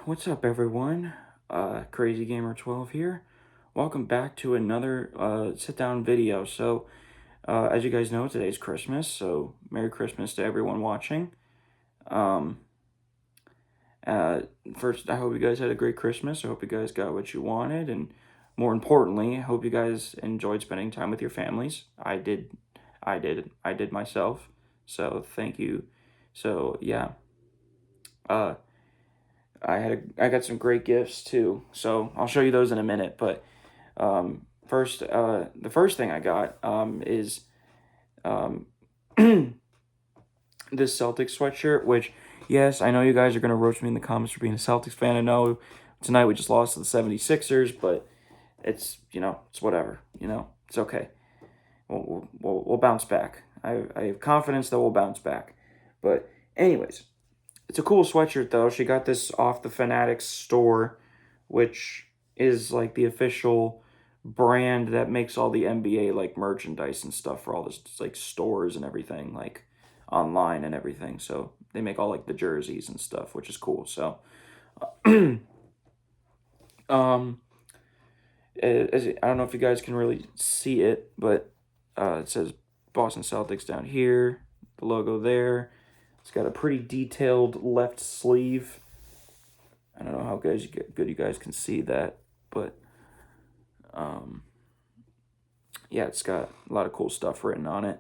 What's up, everyone? Crazy Gamer 12 here. Welcome back to another sit-down video. So, as you guys know, today's Christmas, so Merry Christmas to everyone watching. Um, uh, First, I hope you guys had a great Christmas. I hope you guys got what you wanted, and more importantly, I hope you guys enjoyed spending time with your families. I did myself. So, thank you. So, yeah. Uh, I got some great gifts too, so I'll show you those in a minute. But first, the first thing I got is um, this Celtics sweatshirt. Which, yes, I know you guys are gonna roast me in the comments for being a Celtics fan. I know tonight we just lost to the 76ers, but it's whatever. It's okay. We'll bounce back. I have confidence that we'll bounce back. But anyways. It's a cool sweatshirt though. She got this off the Fanatics store, which is like the official brand that makes all the NBA like merchandise and stuff for all this like stores and everything, like online and everything. So they make all like the jerseys and stuff, which is cool. So um I don't know if you guys can really see it, but it says Boston Celtics down here, the logo there. It's got a pretty detailed left sleeve. I don't know how good you guys can see that, but yeah, it's got a lot of cool stuff written on it.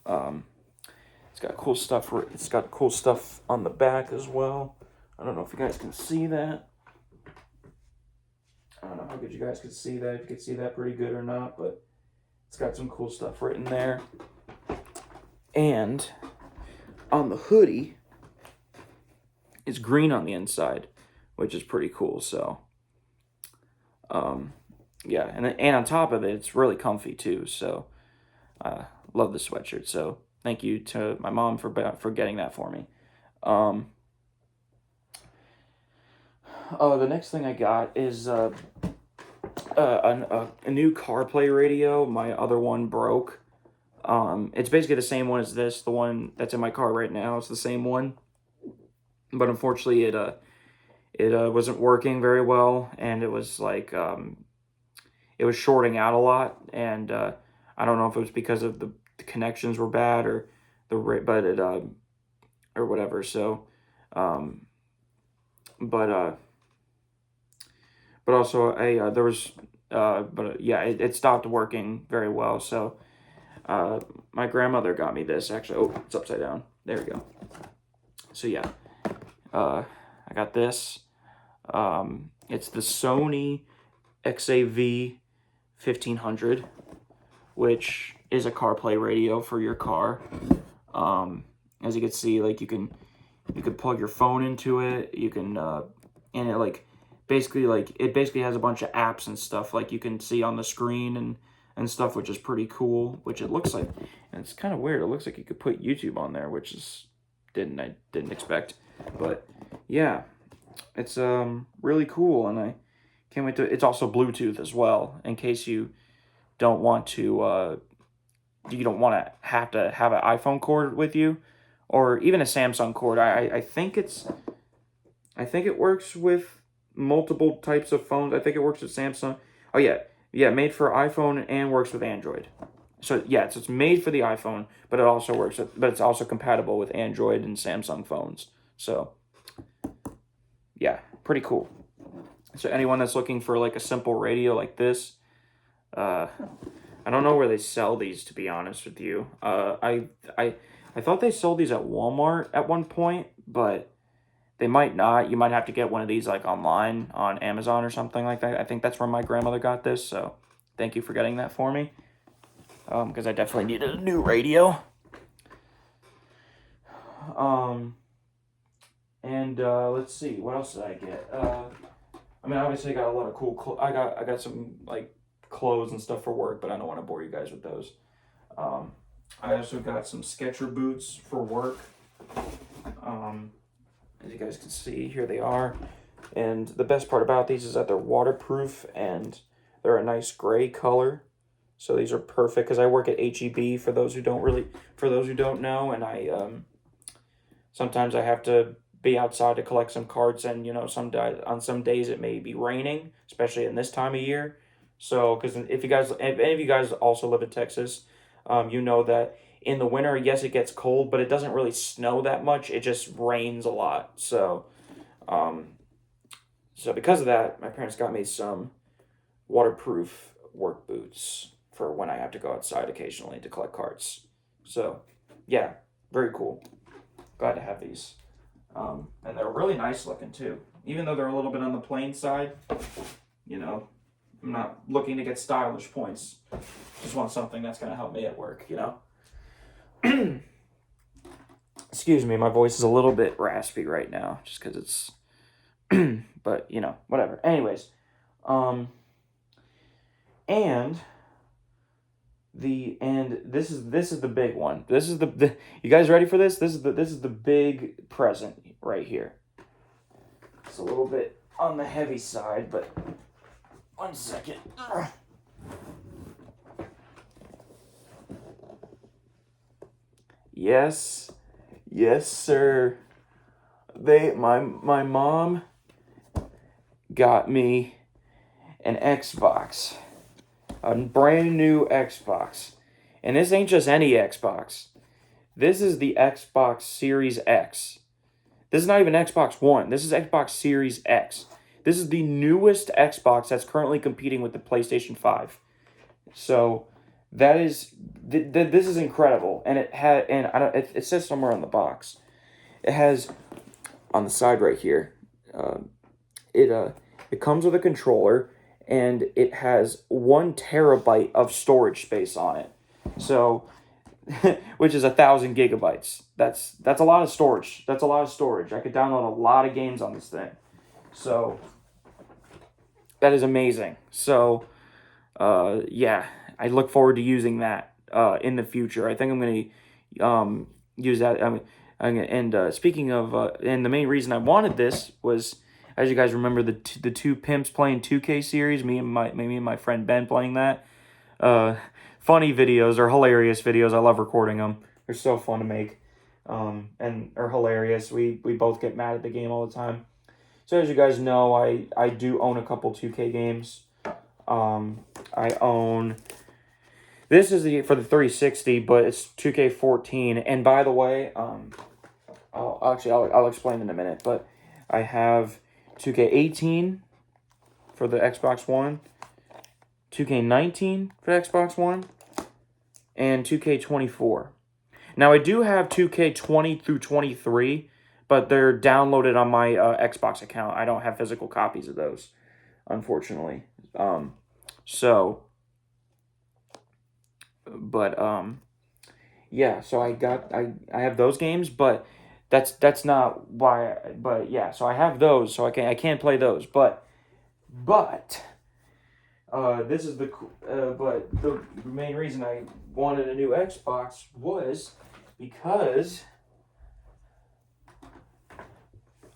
Um, it's got cool stuff on the back as well. I don't know if you guys can see that. I don't know how good you guys can see that. If you can see that pretty good or not, but it's got some cool stuff written there. And on the hoodie, it's green on the inside, which is pretty cool. So, yeah, and on top of it, it's really comfy too. So, love the sweatshirt. So, thank you to my mom for getting that for me. The next thing I got is a new CarPlay radio. My other one broke. It's basically the same one as this. The one that's in my car right now. It's the same one, but unfortunately, it wasn't working very well, and it was like it was shorting out a lot, and I don't know if it was because of the connections were bad or but it or whatever. So, um, but but also there was but yeah, it stopped working very well. So my grandmother got me this actually. Oh, it's upside down. There we go. So yeah, I got this. It's the Sony XAV 1500, which is a CarPlay radio for your car. As you can see, like you can plug your phone into it. You can and it like basically has a bunch of apps and stuff like you can see on the screen and stuff, which is pretty cool. Which it looks like, and it's kind of weird. It looks like you could put YouTube on there, which is I didn't expect, but yeah, it's really cool, and I can't wait to. It's also Bluetooth as well, in case you don't want to have an iPhone cord with you, or even a Samsung cord. I think it works with multiple types of phones. I think it works with Samsung. Oh yeah, made for iPhone and works with Android. So yeah, so it's made for the iPhone, but it's also compatible with Android and Samsung phones. So yeah, pretty cool. So anyone that's looking for like a simple radio like this, I don't know where they sell these, to be honest with you. I thought they sold these at Walmart at one point, but they might not. You might have to get one of these like online on Amazon or something like that. I think that's where my grandmother got this. So thank you for getting that for me. Because I definitely needed a new radio. And let's see, what else did I get? I mean, obviously, I got a lot of cool. I got some like clothes and stuff for work, but I don't want to bore you guys with those. I also got some Skechers boots for work. As you guys can see, here they are. And the best part about these is that they're waterproof and they're a nice gray color. So these are perfect because I work at HEB for those who don't know, and I sometimes I have to be outside to collect some cards, and you know, on some days it may be raining, especially in this time of year. So, because if any of you guys also live in Texas, you know that in the winter, yes, it gets cold, but it doesn't really snow that much. It just rains a lot. Um, so because of that, my parents got me some waterproof work boots for when I have to go outside occasionally to collect cards. So, yeah, very cool. Glad to have these. And they're really nice looking too. Even though they're a little bit on the plain side, you know, I'm not looking to get stylish points. Just want something that's going to help me at work, you know? Excuse me, my voice is a little bit raspy right now, just because it's, but, you know, whatever. Anyways, and this is the big one. This is the you guys ready for this? This is the big present right here. It's a little bit on the heavy side, but one second. Yes, sir. My mom got me an Xbox, a brand new Xbox, and this ain't just any Xbox. This is the Xbox Series X. This is not even Xbox One. This is Xbox Series X. This is the newest Xbox that's currently competing with the PlayStation 5. So that is this is incredible, and it says somewhere on the box. It has on the side right here. It comes with a controller, and it has 1 terabyte of storage space on it. So, which is 1,000 gigabytes. That's a lot of storage. That's a lot of storage. I could download a lot of games on this thing. So that is amazing. So, yeah, I look forward to using that in the future. I think I'm gonna use that. And speaking of, and the main reason I wanted this was, as you guys remember, the two pimps playing 2K series. Me and my friend Ben playing that. Funny videos or hilarious videos. I love recording them. They're so fun to make, and are hilarious. We both get mad at the game all the time. So as you guys know, I do own a couple 2K games. I own. This is for the 360, but it's 2K14. And by the way, I'll explain in a minute. But I have 2K18 for the Xbox One, 2K19 for the Xbox One, and 2K24. Now I do have 2K20 through 23, but they're downloaded on my Xbox account. I don't have physical copies of those, unfortunately. Yeah, so I have those games, but that's not why. But yeah, so I have those, so I can't play those. But this is but the main reason I wanted a new Xbox was because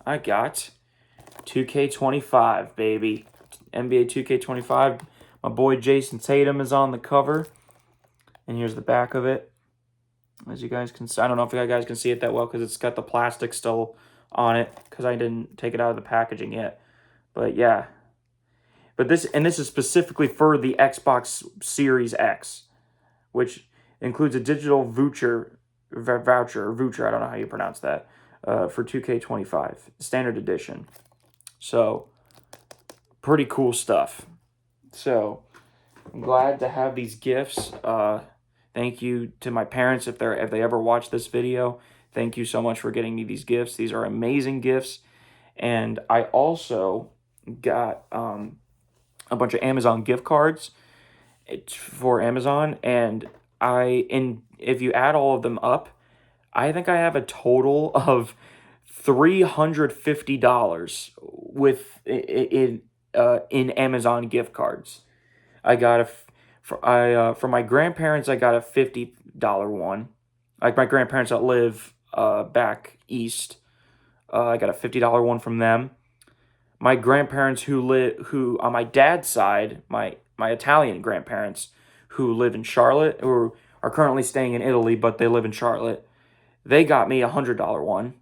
I got 2K25, baby. NBA 2K25. My boy Jason Tatum is on the cover. And here's the back of it. As you guys can see, I don't know if you guys can see it that well because it's got the plastic still on it because I didn't take it out of the packaging yet. But yeah. But this is specifically for the Xbox Series X, which includes a digital voucher, I don't know how you pronounce that, for 2K25, standard edition. So, pretty cool stuff. So, I'm glad to have these gifts. Thank you to my parents if they ever watch this video. Thank you so much for getting me these gifts. These are amazing gifts. And I also got a bunch of Amazon gift cards for Amazon, and if you add all of them up, I think I have a total of $350 in Amazon gift cards. I got for my grandparents, I got a $50 one. Like my grandparents that live back east, I got a $50 one from them. My grandparents who on my dad's side, my Italian grandparents who live in Charlotte, or are currently staying in Italy, but they live in Charlotte, they got me a $100 one.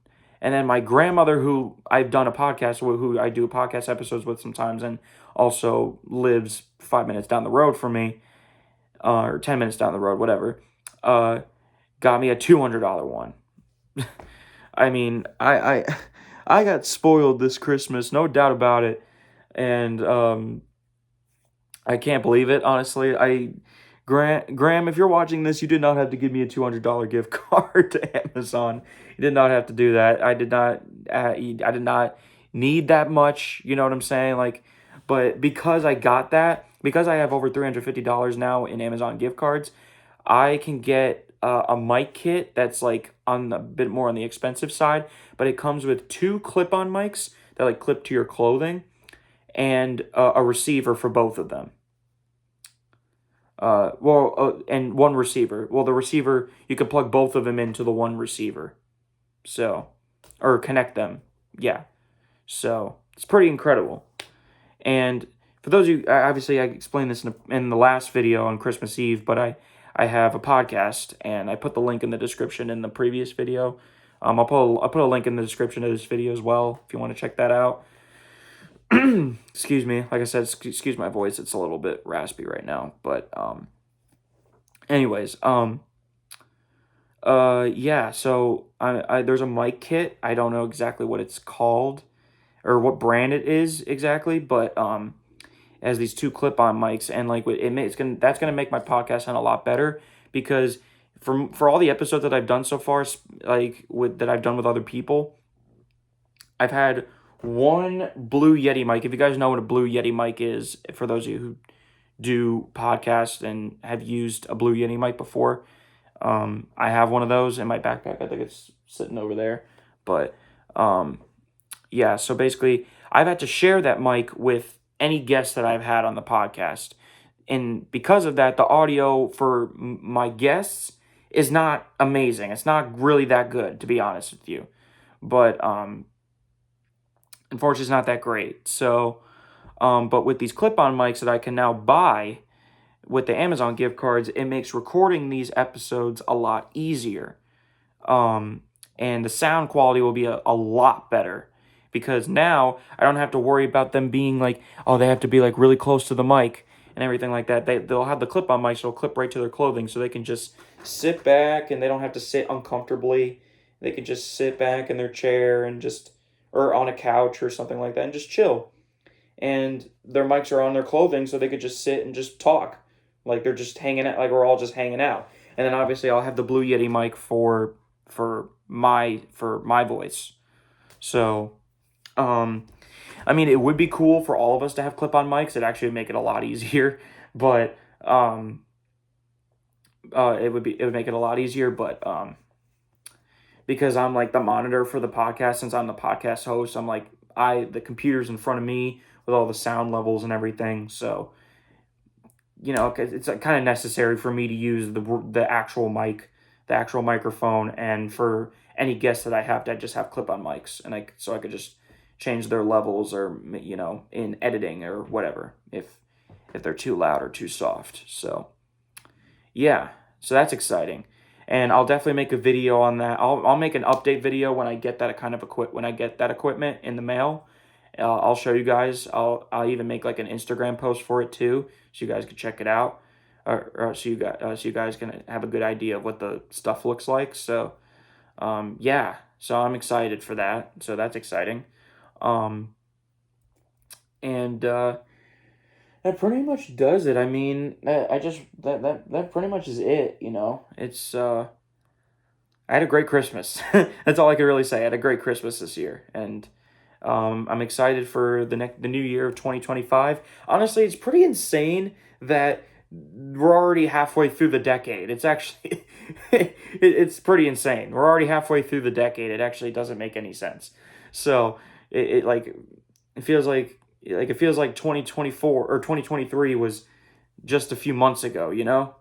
And then my grandmother, who I've done a podcast with, who I do podcast episodes with sometimes, and also lives 5 minutes down the road from me, or 10 minutes down the road, whatever, got me a $200 one. I mean, I got spoiled this Christmas, no doubt about it. And I can't believe it, honestly. Graham, if you're watching this, you did not have to give me a $200 gift card to Amazon. You did not have to do that. I did not need that much. You know what I'm saying? Like, but because I got that, because I have over $350 now in Amazon gift cards, I can get a mic kit that's like on a bit more on the expensive side, but it comes with 2 clip-on mics that like clip to your clothing, and a receiver for both of them. And one receiver. Well, the receiver, you can plug both of them into the one receiver. So, or connect them. Yeah. So, it's pretty incredible. And for those of you, obviously I explained this in the last video on Christmas Eve, but I have a podcast, and I put the link in the description in the previous video. I'll put a link in the description of this video as well, if you want to check that out. Excuse me. Like I said, excuse my voice. It's a little bit raspy right now. But, anyways, yeah, so there's a mic kit. I don't know exactly what it's called or what brand it is exactly, but, it has these 2 clip-on mics, and like that's gonna make my podcast sound a lot better, because for all the episodes that I've done so far, like that I've done with other people, I've had one Blue Yeti mic. If you guys know what a Blue Yeti mic is, for those of you who do podcasts and have used a Blue Yeti mic before, I have one of those in my backpack. I think it's sitting over there. But yeah, so basically, I've had to share that mic with any guest that I've had on the podcast. And because of that, the audio for my guests is not amazing. It's not really that good, to be honest with you. But unfortunately, it's not that great. So, but with these clip-on mics that I can now buy with the Amazon gift cards, it makes recording these episodes a lot easier. And the sound quality will be a lot better, because now I don't have to worry about them being like, oh, they have to be like really close to the mic and everything like that. They'll have the clip-on mics, so it'll clip right to their clothing, so they can just sit back and they don't have to sit uncomfortably. They can just sit back in their chair and or on a couch or something like that, and just chill. And their mics are on their clothing, so they could just sit and just talk. Like they're just hanging out, like we're all just hanging out. And then obviously I'll have the Blue Yeti mic for my voice. So, I mean, it would be cool for all of us to have clip-on mics. It'd actually make it a lot easier, but, it would make it a lot easier, but, because I'm like the monitor for the podcast, since I'm the podcast host, I'm like, the computer's in front of me with all the sound levels and everything. So, you know, it's kind of necessary for me to use the actual mic, the actual microphone, and for any guests that I have to just have clip-on mics, and so I could just change their levels, or, you know, in editing or whatever, if they're too loud or too soft. So, yeah, so that's exciting. And I'll definitely make a video on that. I'll make an update video when I get that when I get that equipment in the mail. I'll show you guys. I'll even make like an Instagram post for it too, so you guys can check it out, or so you guys can have a good idea of what the stuff looks like. So, yeah. So I'm excited for that. So that's exciting. And that pretty much does it. I mean, that pretty much is it. You know, it's I had a great Christmas. That's all I can really say. I had a great Christmas this year, and I'm excited for the new year of 2025. Honestly, it's pretty insane that we're already halfway through the decade. It's actually it's pretty insane. We're already halfway through the decade. It actually doesn't make any sense. So it feels like 2024 or 2023 was just a few months ago, you know?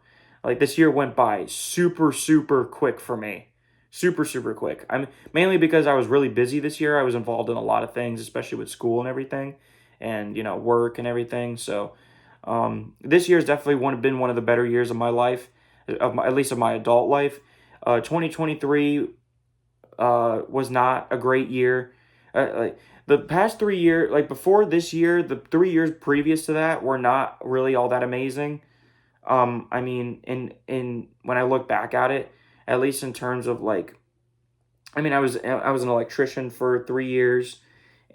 Like this year went by super, super quick for me. Super, super quick. I'm mainly because I was really busy this year. I was involved in a lot of things, especially with school and everything, and, you know, work and everything. So this year's definitely been one of the better years of my life, at least of my adult life. 2023 was not a great year. Like the past 3 years, like before this year, the 3 years previous to that were not really all that amazing. I mean, in when I look back at it, at least in terms of like, I mean, I was an electrician for 3 years,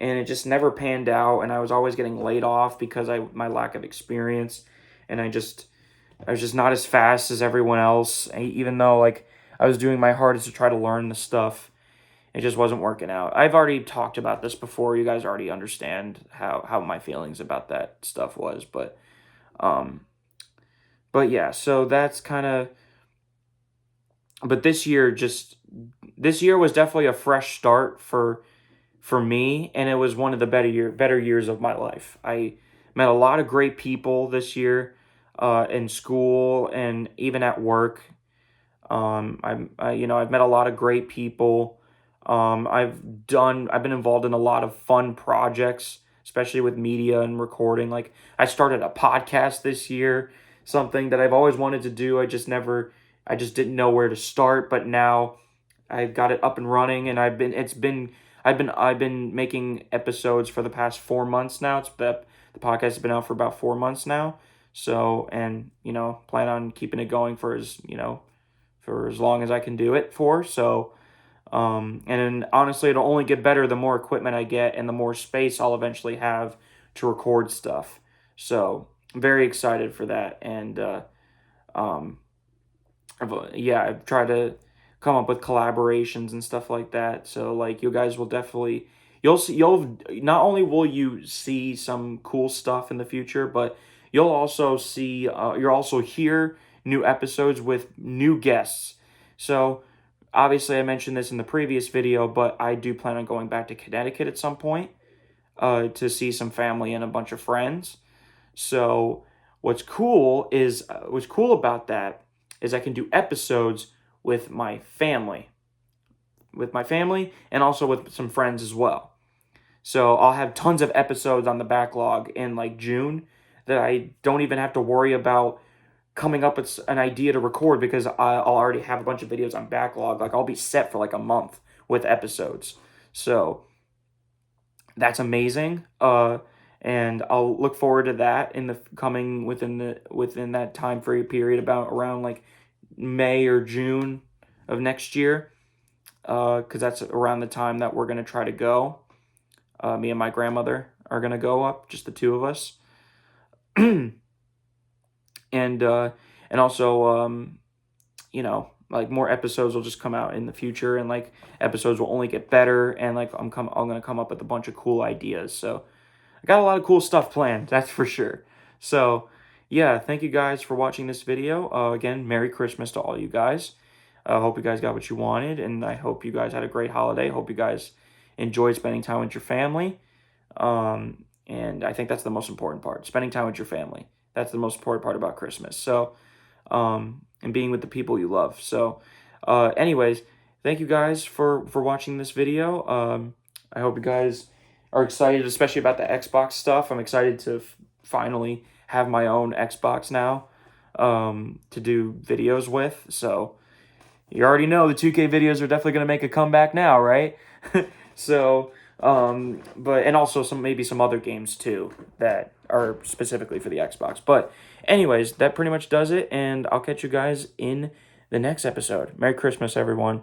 and it just never panned out, and I was always getting laid off because I my lack of experience, and I was just not as fast as everyone else, even though like I was doing my hardest to try to learn the stuff. It just wasn't working out. I've already talked about this before. You guys already understand how my feelings about that stuff was, um but yeah, so that's kind of, but this year was definitely a fresh start for me, and it was one of the better years of my life. I met a lot of great people this year, in school and even at work. I've met a lot of great people. I've been involved in a lot of fun projects, especially with media and recording. Like I started a podcast this year, something that I've always wanted to do. I just didn't know where to start, but now I've got it up and running, and I've been making episodes for the past 4 months now. The podcast has been out for about 4 months now. So, and plan on keeping it going for as long as I can do it for. So, and then honestly, it'll only get better the more equipment I get and the more space I'll eventually have to record stuff. So, I'm very excited for that. And um, I've tried to come up with collaborations and stuff like that. So, like, you guys will definitely, you'll not only will you see some cool stuff in the future, but you'll also hear new episodes with new guests. So, obviously, I mentioned this in the previous video, but I do plan on going back to Connecticut at some point, to see some family and a bunch of friends. So, what's cool about that is I can do episodes with my family, and also with some friends as well. So I'll have tons of episodes on the backlog in like June that I don't even have to worry about coming up with an idea to record, because I'll already have a bunch of videos on backlog. Like I'll be set for like a month with episodes. So that's amazing. And I'll look forward to that in the coming within that time frame period, about around like May or June of next year, because that's around the time that we're gonna try to go. Me and my grandmother are gonna go up, just the two of us, and also like more episodes will just come out in the future, and like episodes will only get better, and like I'm gonna come up with a bunch of cool ideas. So I got a lot of cool stuff planned, that's for sure. So yeah, thank you guys for watching this video. Again, Merry Christmas to all you guys. I hope you guys got what you wanted, and I hope you guys had a great holiday. Hope you guys enjoyed spending time with your family. And I think that's the most important part, spending time with your family. That's the most important part about Christmas. So, and being with the people you love. So, anyways, thank you guys for watching this video. I hope you guys are excited, especially about the Xbox stuff. I'm excited to finally have my own Xbox now, to do videos with. So, you already know the 2K videos are definitely going to make a comeback now, right? So, but, and also maybe some other games too that are specifically for the Xbox. But anyways, that pretty much does it, and I'll catch you guys in the next episode. Merry Christmas, everyone.